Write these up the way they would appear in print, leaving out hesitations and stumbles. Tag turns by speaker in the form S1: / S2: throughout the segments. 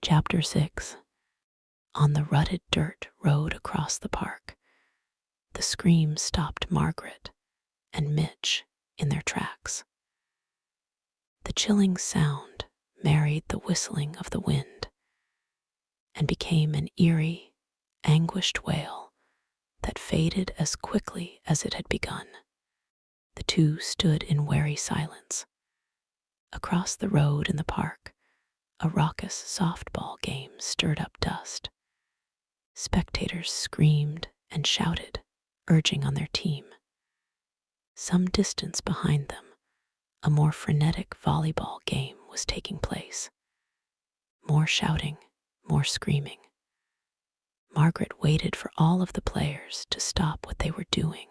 S1: Chapter 6. On the rutted dirt road across the park, the scream stopped Margaret and Mitch in their tracks. The chilling sound married the whistling of the wind and became an eerie, anguished wail that faded as quickly as it had begun. The two stood in wary silence. Across the road in the park, a raucous softball game stirred up dust. Spectators screamed and shouted, urging on their team. Some distance behind them, a more frenetic volleyball game was taking place. More shouting, more screaming. Margaret waited for all of the players to stop what they were doing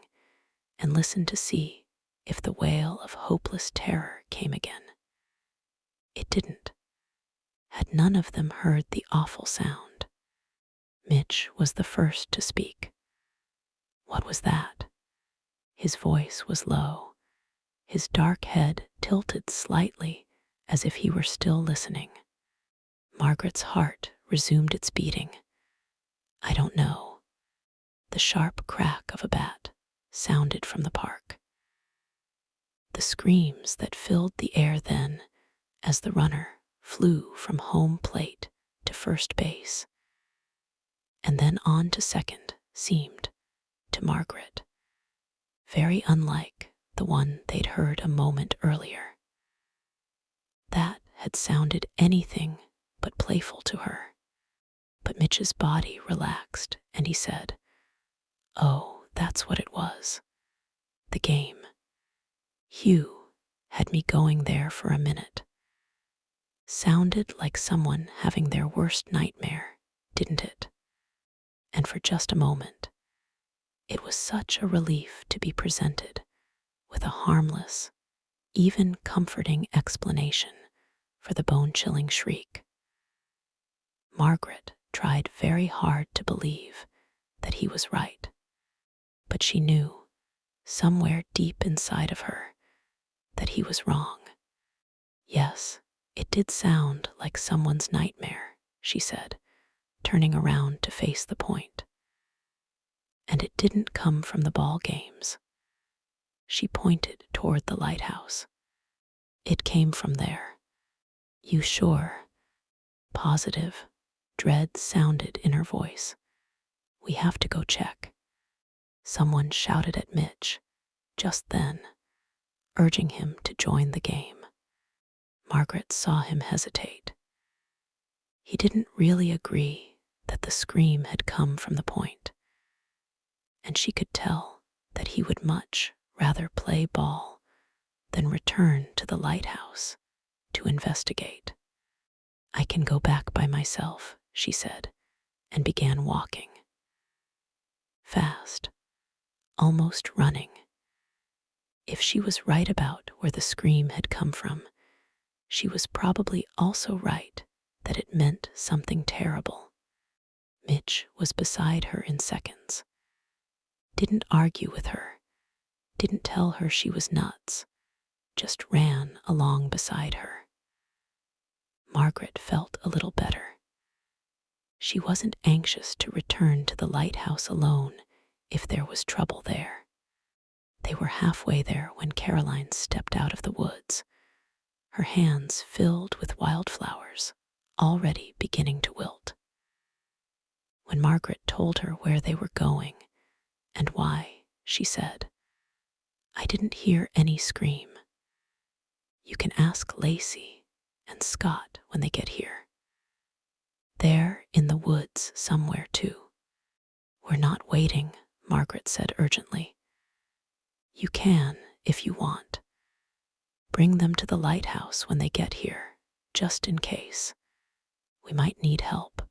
S1: and listened to see if the wail of hopeless terror came again. It didn't. Had none of them heard the awful sound? Mitch was the first to speak. What was that? His voice was low, his dark head tilted slightly as if he were still listening. Margaret's heart resumed its beating. I don't know. The sharp crack of a bat sounded from the park. The screams that filled the air then as the runner flew from home plate to first base, and then on to second, seemed, to Margaret, very unlike the one they'd heard a moment earlier. That had sounded anything but playful to her. But Mitch's body relaxed and he said, "Oh, that's what it was. The game. Hugh had me going there for a minute. Sounded like someone having their worst nightmare, didn't it? And for just a moment, it was such a relief to be presented with a harmless, even comforting explanation for the bone-chilling shriek. Margaret tried very hard to believe that he was right, but she knew, somewhere deep inside of her, that he was wrong. Yes, it did sound like someone's nightmare, she said, turning around to face the point. And it didn't come from the ball games. She pointed toward the lighthouse. It came from there. You sure? Positive. Dread sounded in her voice. We have to go check. Someone shouted at Mitch just then, urging him to join the game. Margaret saw him hesitate. He didn't really agree that the scream had come from the point, and she could tell that he would much rather play ball than return to the lighthouse to investigate. I can go back by myself, she said, and began walking. Fast, almost running. If she was right about where the scream had come from, she was probably also right that it meant something terrible. Mitch was beside her in seconds. Didn't argue with her, didn't tell her she was nuts, just ran along beside her. Margaret felt a little better. She wasn't anxious to return to the lighthouse alone if there was trouble there. They were halfway there when Caroline stepped out of the woods, her hands filled with wildflowers, already beginning to wilt. When Margaret told her where they were going and why, she said, I didn't hear any scream. You can ask Lacey and Scott when they get here. They're in the woods somewhere too. We're not waiting, Margaret said urgently. You can if you want. Bring them to the lighthouse when they get here, just in case. We might need help.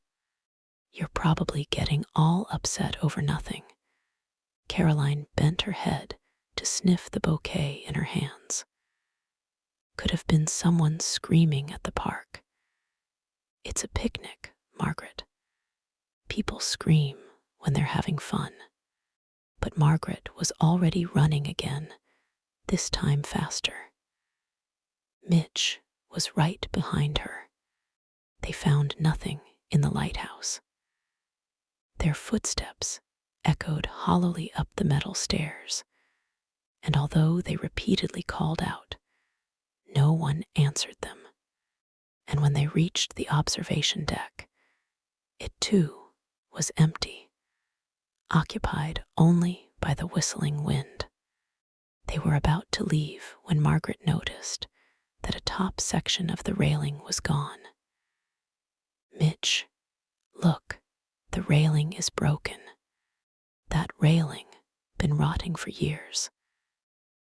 S1: You're probably getting all upset over nothing. Caroline bent her head to sniff the bouquet in her hands. Could have been someone screaming at the park. It's a picnic, Margaret. People scream when they're having fun. But Margaret was already running again, this time faster. Mitch was right behind her. they found nothing in the lighthouse. Their footsteps echoed hollowly up the metal stairs, and although they repeatedly called out, no one answered them. And when they reached the observation deck, it too was empty, occupied only by the whistling wind. They were about to leave when Margaret noticed that a top section of the railing was gone. "Mitch, look, the railing is broken. That railing been rotting for years.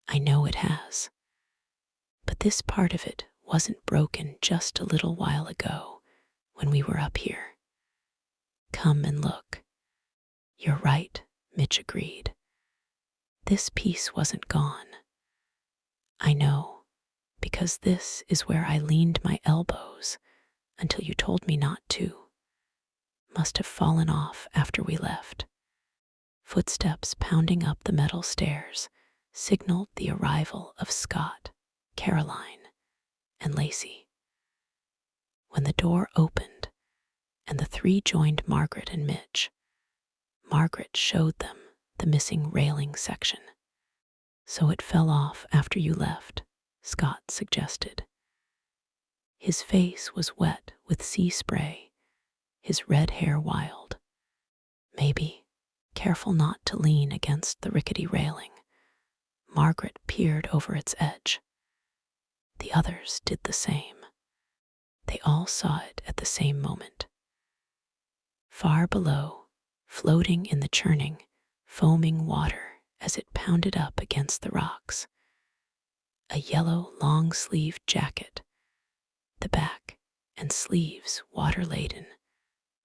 S1: I know it has. But this part of it wasn't broken just a little while ago when we were up here. Come and look." "You're right," Mitch agreed. "This piece wasn't gone. I know, because this is where I leaned my elbows until you told me not to. Must have fallen off after we left." Footsteps pounding up the metal stairs signaled the arrival of Scott, Caroline, and Lacey. When the door opened and the three joined Margaret and Mitch, Margaret showed them the missing railing section. "So it fell off after you left," Scott suggested. His face was wet with sea spray, his red hair wild. "Maybe. Careful not to lean against the rickety railing." Margaret peered over its edge. The others did the same. They all saw it at the same moment. Far below, floating in the churning, foaming water as it pounded up against the rocks, a yellow long-sleeved jacket, the back and sleeves water-laden,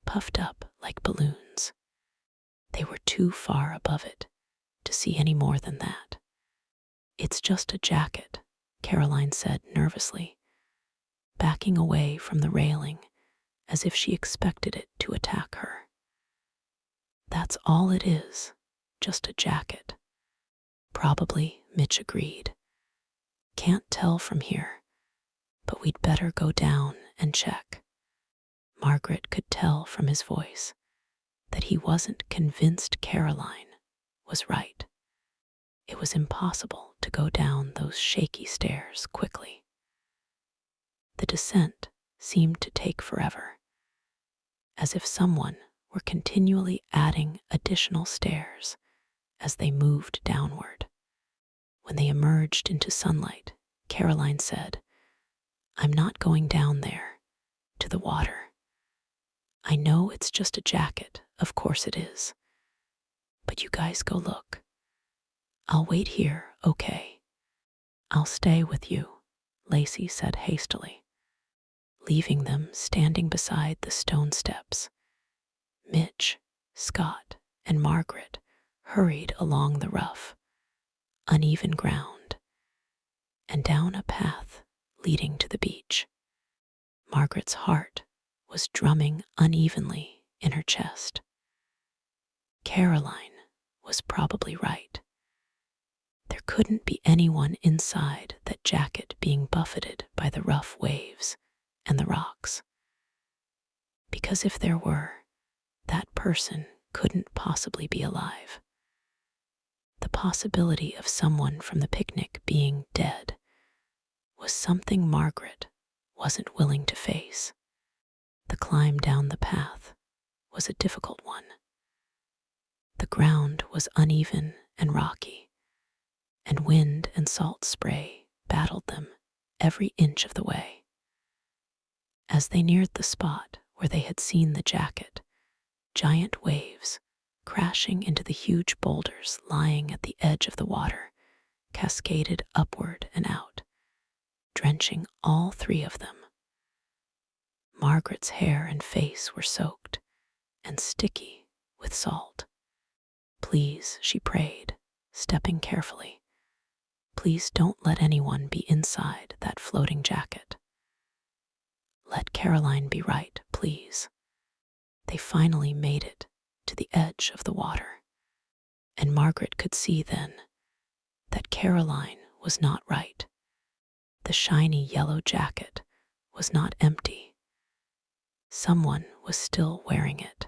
S1: puffed up like balloons. They were too far above it to see any more than that. "It's just a jacket," Caroline said nervously, backing away from the railing as if she expected it to attack her. "That's all it is, just a jacket." "Probably," Mitch agreed. "Can't tell from here, but we'd better go down and check." Margaret could tell from his voice that he wasn't convinced Caroline was right. It was impossible to go down those shaky stairs quickly. The descent seemed to take forever, as if someone were continually adding additional stairs as they moved downward. When they emerged into sunlight, Caroline said, "I'm not going down there, to the water. I know it's just a jacket, of course it is. But you guys go look. I'll wait here, okay?" "I'll stay with you," Lacey said hastily. Leaving them standing beside the stone steps, Mitch, Scott, and Margaret hurried along the rough, uneven ground and down a path leading to the beach. Margaret's heart was drumming unevenly in her chest. Caroline was probably right. There couldn't be anyone inside that jacket being buffeted by the rough waves and the rocks. Because if there were, that person couldn't possibly be alive. The possibility of someone from the picnic being dead was something Margaret wasn't willing to face. The climb down the path was a difficult one. The ground was uneven and rocky, and wind and salt spray battled them every inch of the way. As they neared the spot where they had seen the jacket, giant waves, crashing into the huge boulders lying at the edge of the water, cascaded upward and out, drenching all three of them. Margaret's hair and face were soaked and sticky with salt. "Please," she prayed, stepping carefully. "Please don't let anyone be inside that floating jacket. Let Caroline be right, please." They finally made it to the edge of the water, and Margaret could see then that Caroline was not right. The shiny yellow jacket was not empty. Someone was still wearing it.